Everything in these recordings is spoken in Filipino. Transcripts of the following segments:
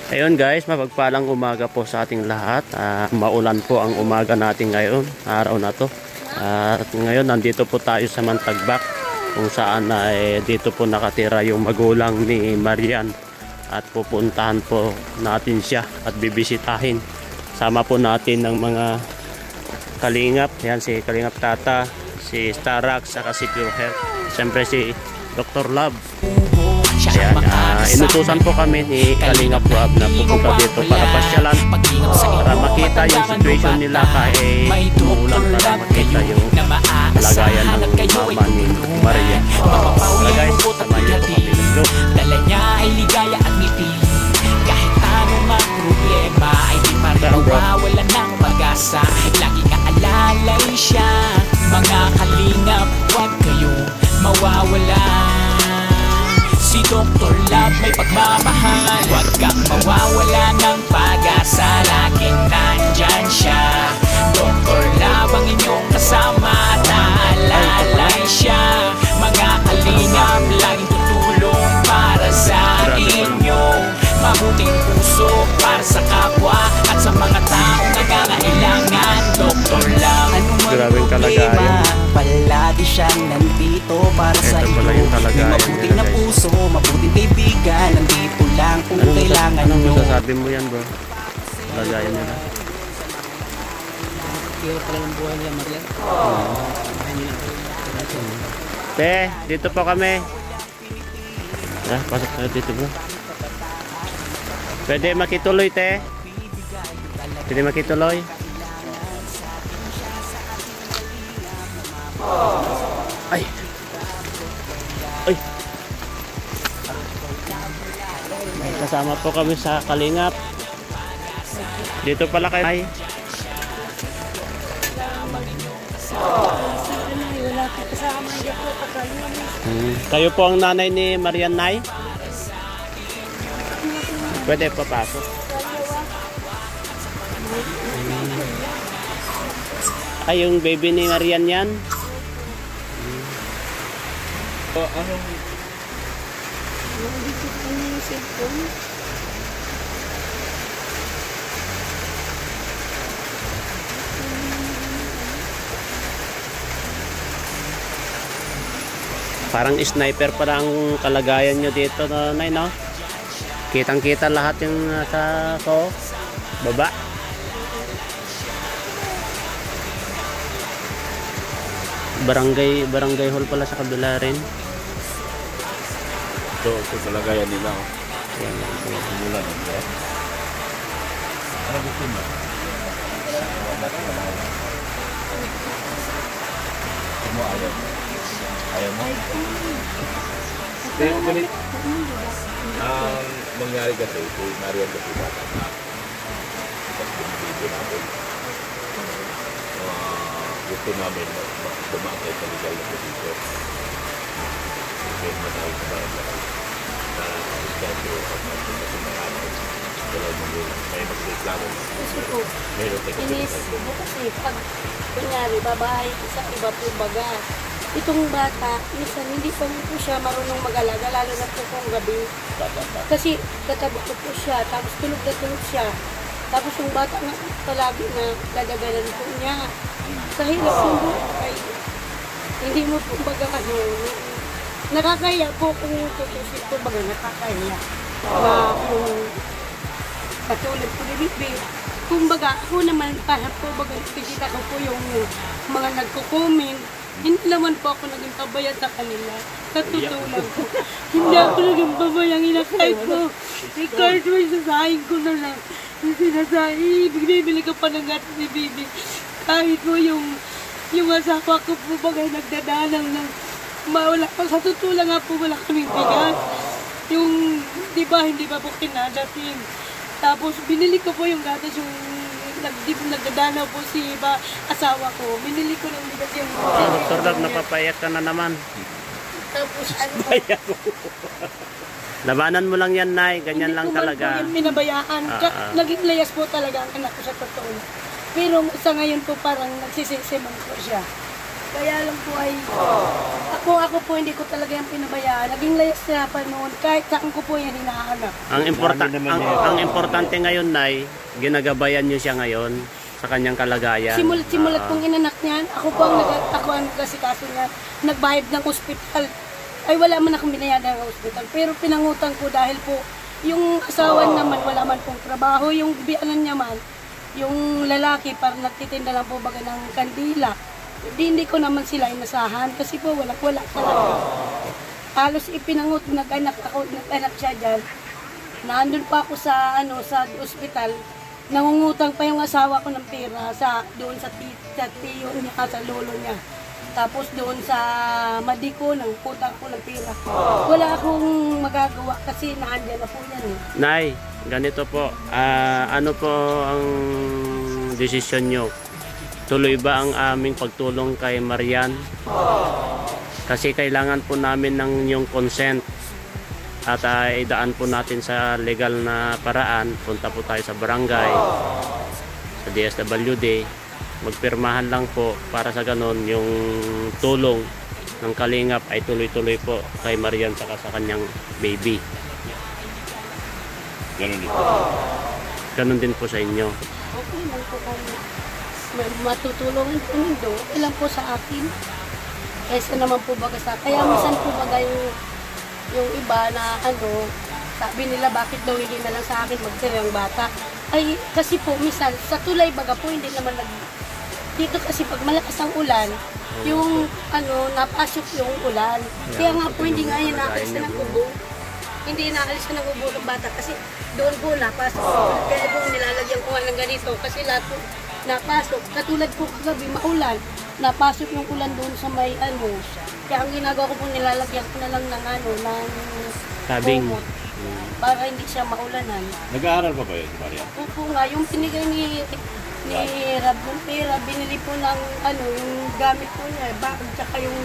Ayun guys, mapagpalang umaga po sa ating lahat. Maulan po ang umaga natin ngayon, araw na to. At ngayon nandito po tayo sa Mantagbak, kung saan dito po nakatira yung magulang ni Marian. At pupuntahan po natin siya at bibisitahin. Sama po natin ng mga kalingap. Yan si Kalingap Tata, si Starax, saka si Pure Health. Siyempre si Dr. Love. Ayan, inutusan po kami ni Kalingap Rob na pupunta dito para pasyalan, para makita yung situation nila kahit umulan, para makita yung kalagayan ng mama ni Maria. Wala guys, samahan niyo po kami. Let's go. Dala niya ay ligaya at ngiti, kahit anong mga problema ay di pa rin mawawala ng pag-asa. Lagi nga alalay siya, mga kalingap, huwag kayong mawawala. Si Dr. Love may pagmamahal, huwag kang mawawala ng pag-asa. Laging nandyan siya, Dr. Love ang inyong kasama at naalalay siya. Mga kalingap, laging tutulong para sa inyong mabuting puso, para sa kapwa at sa mga taong nangangailangan. Dr. Love, Grabing kalagayan. palagi siyang nandito para sa iyo. May mabuting na puso, mabuting kaibigan, nandito lang kung kailangan nyo. Anong masasabi mo yan bro? Kalagayan nila. Kaya pala ng buhay niya, Marian. Te, dito po kami. Pasok tayo dito bro. Pwede makituloy te? Pwede makituloy? Ay! Ay! Kasama po kami sa Kalingap. Dito pala kayo. Kayo po ang nanay ni Marian Nay? Pwede papasok. Ay, yung baby ni Marian yan? Parang sniper pa ang kalagayan nyo dito, Nay, no? Kitang-kita lahat yung nasa baba. Barangay hall pala sa kabila rin. Ito kalagayan nila. Ayan. Umulan. Ano gusto mo? Mo ayaw. Ayaw mo? Pero kulit. Ang mangyari kasi ito, Marian kasi bata na. Tapos binibigyan natin. Gusto namin bumakay sa legal na position. Kaya matawag sa barangay na schedule at natin kasi maraming dalaw magulang. May magreklamo. Kasi po, Meron tayo inisip mo kasi pag kunyari babae sa iba po baga. Itong bata, minsan hindi pa po siya marunong mag-alaga, lalo na po kung gabi. Kasi katabi ko po siya, tapos tulog na tulog siya. Tapos yung bata nga palagi na dadagalan po niya. Sa hirap po ay hindi mo po baga nakakaya po kung tutusin po baga nakakaya. Na kung katulad po ni Bibi, kumbaga ako naman para po baga nakikita ko po yung mga nagko-comment. Hindi naman po ako naging pabayad sa kanila. Sa totoo lang po. Hindi ako naging pabayang inakay ko. Kahit may sasahin ko na lang. Yung sinasahin, binibili ka pa ng gato ni Bibi. Kahit po yung asawa ko po bagay nagdadanang ng mawala. Sa totoo lang nga po wala kaming bigas. Yung, di ba, hindi pa po kinadating. Tapos binili ko po yung gatos yung nagdadanaw po si asawa ko. Binili ko ng bigas yung... Dr. Love, napapayat ka na naman. Tapos ano po, Labanan mo lang yan, Nay. Ganyan lang talaga. Hindi ko man po yung pinabayaan. Naging layas po talaga ang anak ko sa totoo. Pero sa ngayon po parang nagsisisiman po siya. Kaya lang po ay, ako po hindi ko talaga yung pinabayaan. Naging layas na pa noon, kahit saan ko po yan hinahanap. Ang importante ngayon, Nay, ginagabayan niyo siya ngayon sa kanyang kalagayan. Simulat pong inanak niyan, ako ang nagkasikaso niya, nagbayad ng ospital. Ay wala man akong binayadan ng ospital, pero pinangutang ko dahil po, yung asawa naman, wala man pong trabaho, yung biyanan niya man, yung lalaki, parang nagtitinda lang po baga ng kandila. Hindi ko naman sila inasahan kasi po wala talaga. Halos ipinangot, nag-anak siya dyan. Nandun pa ako sa ospital, nangungutang pa yung asawa ko ng pera doon sa tiyo niya, sa lolo niya. Tapos doon sa Madiko, nangutang ko ng pera. Wala akong magagawa kasi naandyan na po yan eh. Nay, ganito po. Ano po ang desisyon nyo? Tuloy ba ang aming pagtulong kay Marian? Kasi kailangan po namin ng inyong consent at idaan po natin sa legal na paraan. Punta po tayo sa barangay, sa DSWD. Magpirmahan lang po para sa ganon yung tulong ng Kalingap ay tuloy-tuloy po kay Marian saka sa kanyang baby. Ganun din. Ganon din po sa inyo. Okay lang po kami. Matutulungan po nindo, ilan po sa akin. Kaysa naman po baga sa, kaya minsan po baga yung iba na sabi nila bakit daw hindi na lang sa akin magtira yung bata. Ay, kasi po minsan, sa tulay baga po hindi naman dito kasi pag malakas ang ulan, yung napasok yung ulan. Kaya nga po hindi nga yan naalis na ng kubo. Hindi naalis na ng kubo ng bata kasi doon po napasok. Kaya po nilalagyan ko nga ng ganito kasi lahat po napasok. Katulad po kagabi, maulan. Napasok yung ulan doon sa may Kaya ang ginagawa ko po, nilalagyan ko na lang ng Tabing. kumot. Para hindi siya maulanan. Nag-aaral pa ba yun, Maria? Opo nga, yung pinigay ni Rab ng pera, binili po ng yung gamit po niya, bag, tsaka yung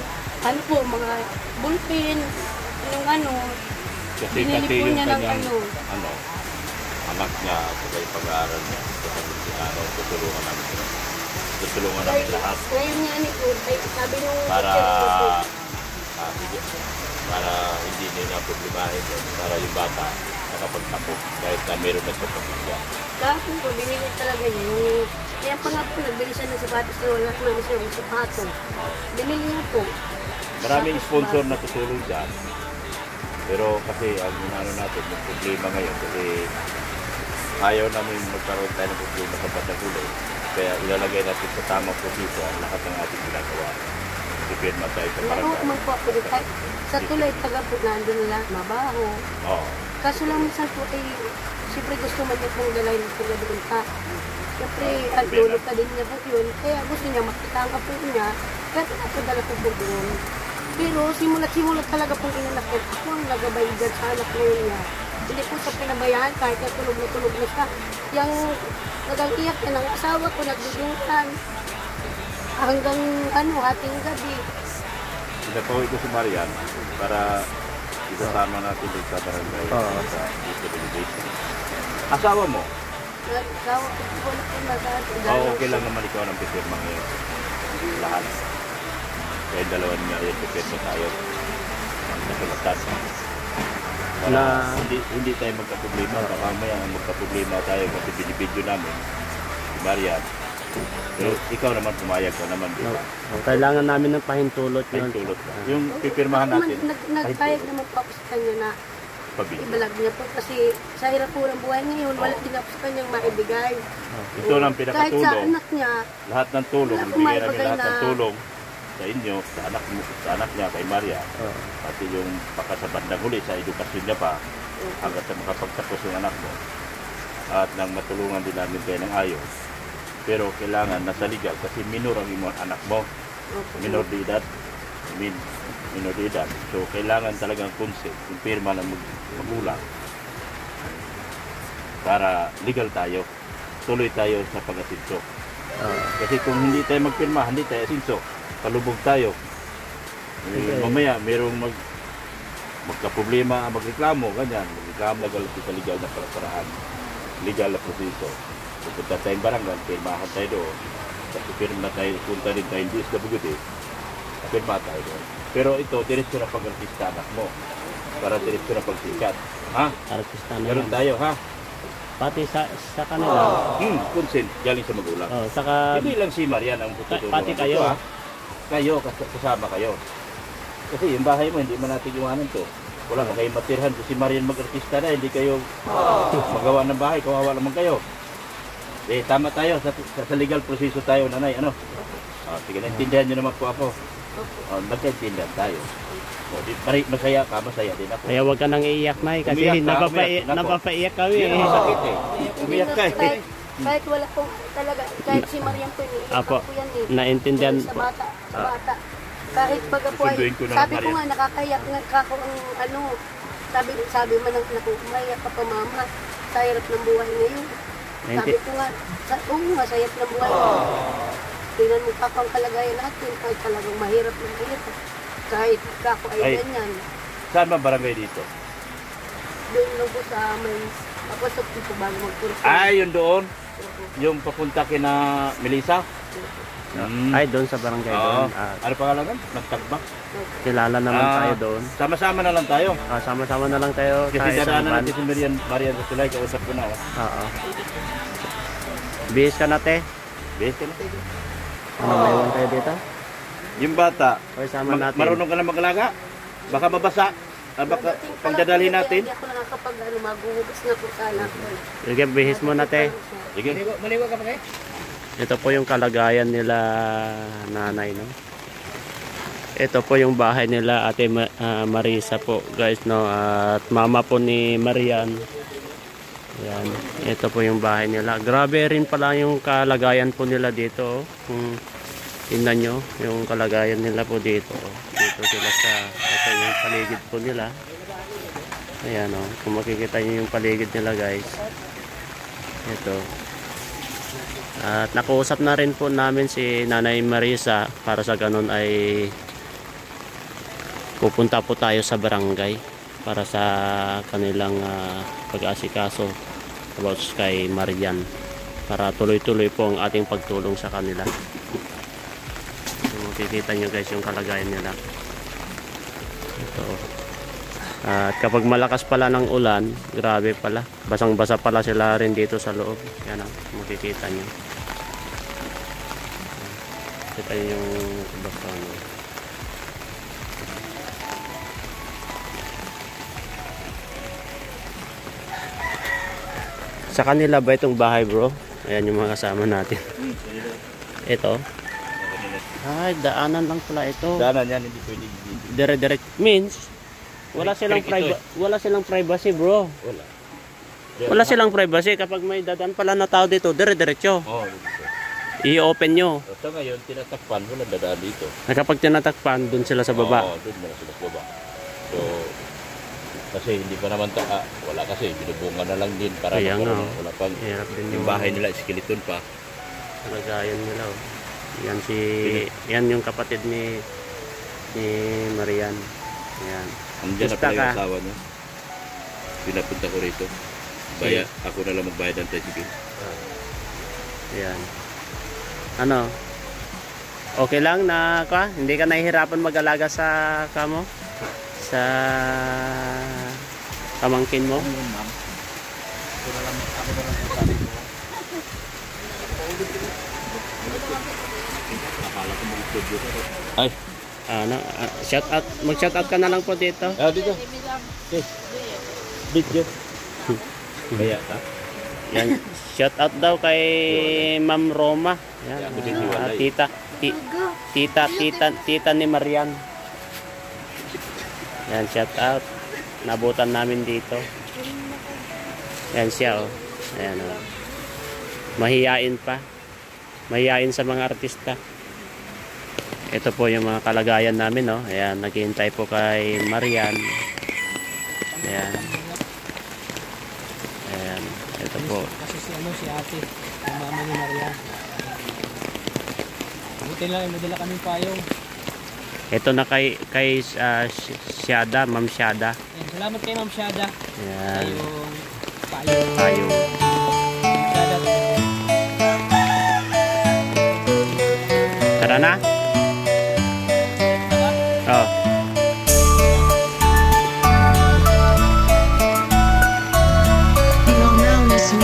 mga bulpin, yung binili po niya ng anak niya, sa pag-aaral niya, tutulungan namin sila. Tutulungan namin lahat. Ngayon nga ni po, sabi nung para hindi nila problemahin yun, para yung bata nakapagtapos kahit na meron na siya. Kahapon po, binili talaga niya. Kaya pa nga po, nagbili siya ng sapatos na wala naman siya ng sapatos. Binili niya po. Maraming sponsor na tutulong dyan. Pero kasi ang natin, yung problema ngayon kasi ayaw namin magkaroon tayo ng problema sa Pataguloy. Kaya ilalagay natin sa tamang proseso ang lahat ng ating ginagawa. Ipirma tayo sa Laro barangay. man po ako dito. Sa tulay, taga po nandun nila, mabaho. Oo. Kaso lang minsan po siyempre gusto man niya pong dalay ng taga doon pa. Siyempre, lolo pa din niya po yun. Kaya gusto niya makita ang apo niya. Kaya pinapadala ko po doon. Pero simulat talaga pong inanak niya. Ako ang nagabay dyan sa anak ngayon niya. Hindi po sa pinabayaan kahit na tulog na siya. Yung nag-iyak niya ng asawa ko, nagdudungan. Hanggang hating gabi. Pinapawid ko si Marian para isasama natin dito sa barangay sa disabilitation. Asawa mo? Asawa ko po na po Oo, okay lang naman ikaw ng pipirma ngayon. Lahat. Kaya dalawa niya yung pipirma tayo. Nasulatan. Para hindi tayo magka-problema. Baka mamaya magka-problema tayo kasi binibidyo namin. Si Marian. Pero ikaw naman pumayag ka naman, di ba? Kailangan namin ng pahintulot yun. Pahintulot ka. Yung pipirmahan natin, Nagpayag naman po ako sa kanya na pabili. ibalag niya po kasi sa hirap po ng buhay ngayon, wala din ako sa kanyang maibigay. Ito lang Kahit sa pinakatulong. anak niya, Lahat ng tulong, Wala akong bigyan namin maibigay lahat ng na- tulong sa inyo, sa anak niya, kay Maria. Pati yung pakasabad na huli sa edukasyon niya pa, hanggang sa makapagtapos yung anak mo. At nang matulungan din namin kayo ng ayos. Pero kailangan nasa legal kasi minor ang imong anak mo. Minor de edad. Minor de edad. So kailangan talagang consent, yung pirma ng magulang. Para legal tayo. Tuloy tayo sa pag-asinso. Kasi kung hindi tayo magpirma, hindi tayo asinso. Palubog tayo. Mamaya merong magka-problema, magreklamo, ganyan. Magreklamo sa legal na paraan. Legal na proseso. Pupunta tayong barangay, pirmahan tayo doon. Kasi pirma tayo, punta rin tayong DSWD. Pirma tayo doon. Pero ito, diretso na pag-artista anak mo. Para diretso na pagsikat. Ha? Artista na Meron yan. tayo, ha? Pati sa kanila. Consent, galing sa magulang. Oh, saka Hindi lang si Marian ang tutulungan. pati kayo. Ito, ha? Kayo, kasama kayo. Kasi yung bahay mo, hindi man natin iwanan to. Wala ka kayong matirhan. Si Marian mag-artista na, hindi kayo magawa ng bahay. Kawawa naman kayo. Tama tayo. Sa legal proseso tayo, nanay. Ano? Sige, naintindihan nyo naman po ako. Nagkaintindihan tayo. Masaya ka, masaya din ako. kaya wag ka nang iiyak, Nay, kasi Umiyak ka, umiyak. Nako. napapaiyak kami. Yan ang sakit eh. Umiyak ka eh. Kahit wala pong talaga, kahit si Mariam po, iniiyak Apo, po yan eh. naintindihan Sa bata, sa bata. Kahit baga po ay, Susunduin ko na, sabi ko Mariam. nga, nakakayak nga kako ang ano, sabi man ng anak ko, umayak ka pa mama, sa hirap ng buhay ngayon. Sabi ko nga, oo nga, sa hirap ng buhay. Tingnan mo pa pang kalagayan natin, kahit talagang mahirap ng hirap. Kahit kako ay Ay. ganyan. Saan ba barangay dito? Doon lang po sa may, papasok dito bago magpuro. Yun doon. Yung papunta kina Melissa. Ay, doon sa barangay Oo. doon. Ano pangalan? Magtagbak. Kilala naman tayo doon. Sama-sama na lang tayo. Sama-sama na lang tayo Kasi sa isang dadaanan van. natin si Marian Rasulay. Kausap ko na. Oo. Bihis ka na, te. Best ka na. Ano, may iwan tayo dito? Yung bata, Okay, sama natin. marunong ka na mag-alaga? Baka mabasa. Baka pagdadalhin natin. Hindi ako nakakapag maguhugas na po sana. Sige, bihis mo na, te. Sige. Maliwa ka pa kayo? Ito po yung kalagayan nila nanay, no? Ito po yung bahay nila Ate Marisa po, guys, no? At mama po ni Marian. Yan. Ito po yung bahay nila. Grabe rin pala yung kalagayan po nila dito. Kung tingnan nyo, yung kalagayan nila po dito. Dito sila ito yung paligid po nila. Ayan, oh. Kung makikita nyo yung paligid nila, guys. Ito. At nakausap na rin po namin si Nanay Marisa para sa ganun ay pupunta po tayo sa barangay para sa kanilang pag-aasikaso about kay Marian para tuloy-tuloy po ang ating pagtulong sa kanila. So, makikita nyo guys yung kalagayan nila. Ito. At kapag malakas pala ng ulan, grabe pala. Basang-basa pala sila rin dito sa loob. Yan ang makikita nyo. Kita nyo yung basa. Sa kanila ba itong bahay, bro? Ayan yung mga kasama natin. Ito. Ay, daanan lang pala ito. Daanan yan, hindi pwede. Dire-direct means wala silang wala silang privacy, bro. Wala. Wala silang privacy kapag may dadaan pala na tao dito, dire-diretso. Oo. I-open nyo. Sa ngayon, tinatakpan, wala dadaan dito. Na kapag tinatakpan, dun sila sa baba. Oo, doon muna sila sa baba. So, kasi hindi pa naman wala kasi, binubunga na lang din para Kaya nga, magkaroon. oh. Wala pang, Hirap din yung bahay nila, skeleton pa. Kalagayan nila. Oh. Yan yung kapatid ni Marian. Yan. Andiyan na Gusta pala ka? yung asawa niya. Pinapunta ko rito. Ako na lang magbayad ng tricycle. Yan. Ano? Okay lang na hindi ka nahihirapan mag-alaga sa kamo? Sa pamangkin mo? Ay, Ano? Shout out, mag-shout out ka na lang po dito. dito. Okay. Video. Kaya ka? Yan. Shout out daw kay Ma'am Roma. Yan. Ako din hiwalay. Tita ni Marian. Yan, shout out. Nabutan namin dito. Yan siya, oh. Ayan, oh. Mahiyain pa. Mahiyain sa mga artista. Ito po yung mga kalagayan namin, no. Ayan, naghihintay po kay Marian. Ayan. Ayan, ito po. Kasi si ate, yung mama ni Maria. Buti lang, may dala kaming payong. Ito na kay Shada, Ma'am Shada. Ayan, salamat kay Ma'am Shada. Ayan. Yung payong. Tayo. Shada. Tara na.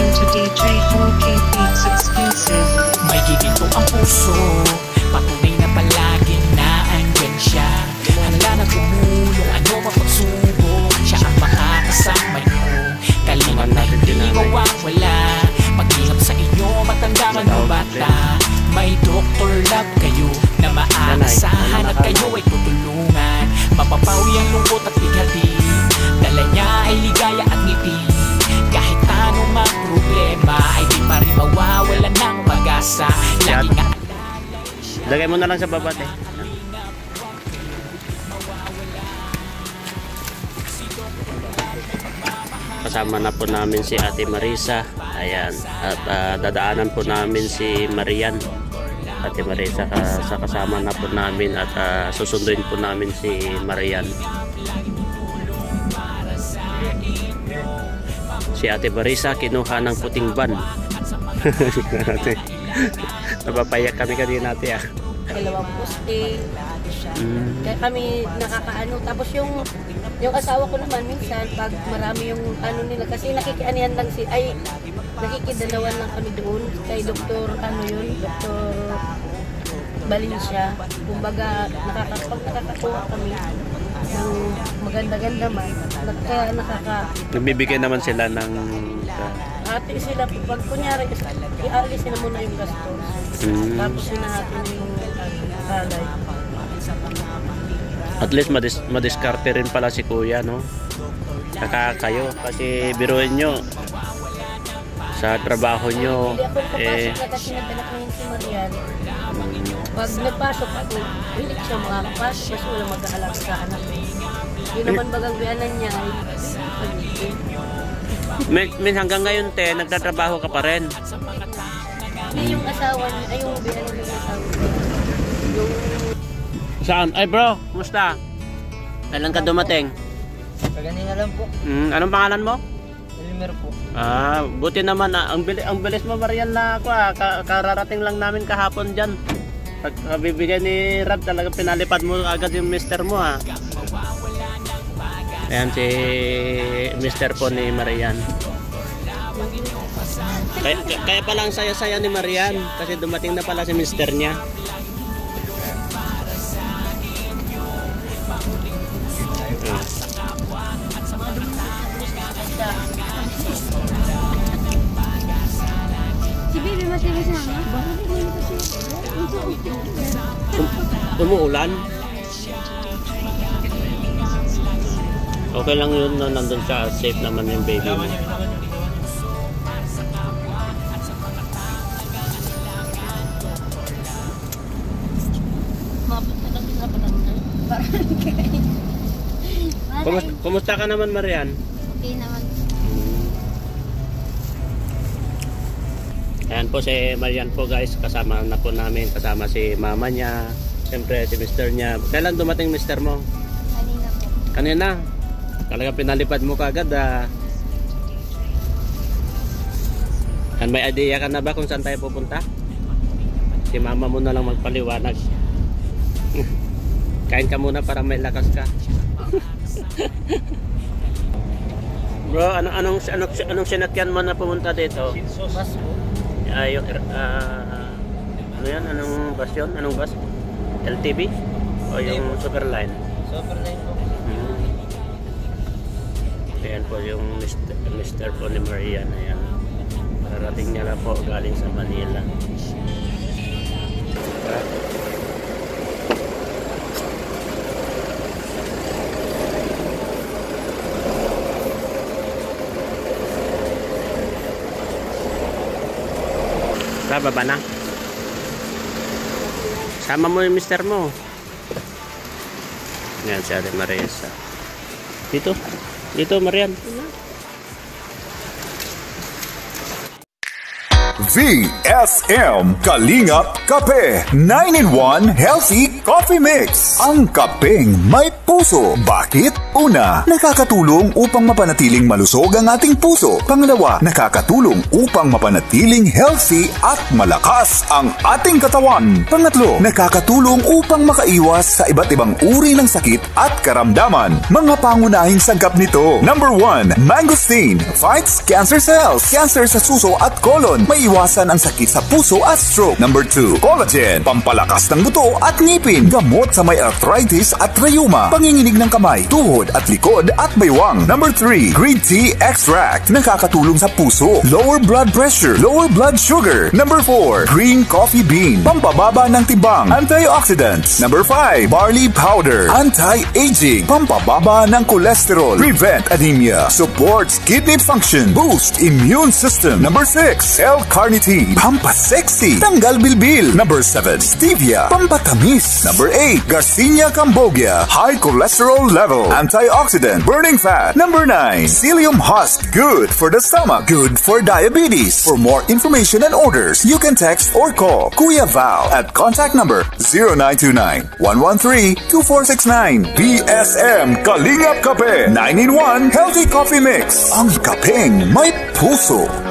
to DJ 4K Beats exclusive. May ginito ang puso, patunay na palagi na andyan siya. Handa na tumulong, ano mapagsubok, siya ang makakasama nyo. Kalingap na hindi mawawala, pag-ingat sa inyo, matanda man o bata. May Dr. Love kayo na maaasahan at kayo ay tutulungan. Mapapawi ang lungkot at bighati, dala niya ay ligaya at ngiti. Kahit anong mga problema ay di pa rin mawawalan ng pag-asa. Lagi nga Lagay mo na lang sa baba, eh. Kasama na po namin si Ate Marisa. Ayan. At dadaanan po namin si Marian. Ate Marisa sa kasama na po namin at susunduin po namin si Marian. Si Ate Marisa kinuha ng puting van. Napapayak kami kanina, ate, ah. Dalawang poste. Kaya kami nakakaano. Tapos yung asawa ko naman minsan pag marami yung ano nila kasi nakikianihan lang nakikidalawan lang kami doon kay Dr. Dr. Valencia. Kumbaga pag nakakakuha kami ng maganda-ganda man, Nagbibigay naman sila ng ate sila pag kunyari ialisin na muna yung gastos. Tapos hinahatin yung kalay. at least madiskarte rin pala si kuya, no? Kayo kasi biruin nyo sa trabaho nyo Hindi ako nakapasok na kasi nagdanak na yun si Marian. Pag nagpasok ako, hilig siya makakapasok kasi wala mag-aalala sa anak. Hindi naman bagang biyanan niya ay min hanggang ngayon, te, nagtatrabaho ka pa rin. hindi yung asawa niya, ay yung biyanan yung asawa niya. Yung Saan? Ay bro, kumusta? Kailan ka dumating? Kaganina lang po. Anong pangalan mo? Elmer po. Buti naman, ang bilis mo, Marian, na ako, kararating lang namin kahapon dyan. Pagkabibigay ni Rab, talaga pinalipad mo agad yung mister mo, ha. Ayan si mister po ni Marian. Kaya pala ang saya-saya ni Marian kasi dumating na pala si mister niya. si Bibi matigas na nga. Bakit hindi mo kasi? Umuulan. Okay lang yun na nandun siya, safe naman yung baby mo. Kumusta ka naman, Marian? Okay naman. Ayan po si Marian po, guys, kasama na po namin, kasama si mama niya, siyempre si mister niya. Kailan dumating mister mo? Kanina po. Kanina? Talaga pinalipad mo kagad, ah. And may idea ka na ba kung saan tayo pupunta? Si mama mo na lang magpaliwanag. Kain ka muna para may lakas ka. Bro, anong sinakyan mo na pumunta dito? Bus po. Ano yan? Anong bus yun? Anong bus? LTV? O yung Superline? Superline po. Ayan po yung Mr. po ni Marian. Ayan. Mararating niya na po galing sa Manila. Baba na. Sama mo yung mister mo. Yan si Ate Marisa. Dito. Dito, Marian. VSM Kalingap Kape 9-in-1 Healthy Coffee Mix. Ang kapeng may puso. Bakit? Una, nakakatulong upang mapanatiling malusog ang ating puso. Pangalawa, nakakatulong upang mapanatiling healthy at malakas ang ating katawan. Pangatlo, nakakatulong upang makaiwas sa iba't ibang uri ng sakit at karamdaman. Mga pangunahing sagap nito. Number 1, mangosteen fights cancer cells. Cancer sa suso at colon. Maiwasan ang sakit sa puso at stroke. Number 2, collagen. Pampalakas ng buto at ngipin. Gamot sa may arthritis at rheuma. Panginginig ng kamay, tuhod at likod at baywang. Number 3, green tea extract. Nakakatulong sa puso. Lower blood pressure. Lower blood sugar. Number 4, green coffee bean. Pampababa ng tibang. Antioxidants. Number 5, barley powder. Anti-aging. Pampababa ng cholesterol. Prevent anemia. Supports kidney function. Boost immune system. Number 6, L-carnitine. Pampasexy. Tanggal bilbil. Number 7, stevia. Pampatamis. Number 8, Garcinia cambogia. High cholesterol level. Antioxidant. Burning fat. Number 9, psyllium husk. Good for the stomach. Good for diabetes. For more information and orders, you can text or call Kuya Val at contact number 0929-113-2469. VSM Kalingap Kape 9-in-1 Healthy Coffee Mix. Ang kapeng may puso.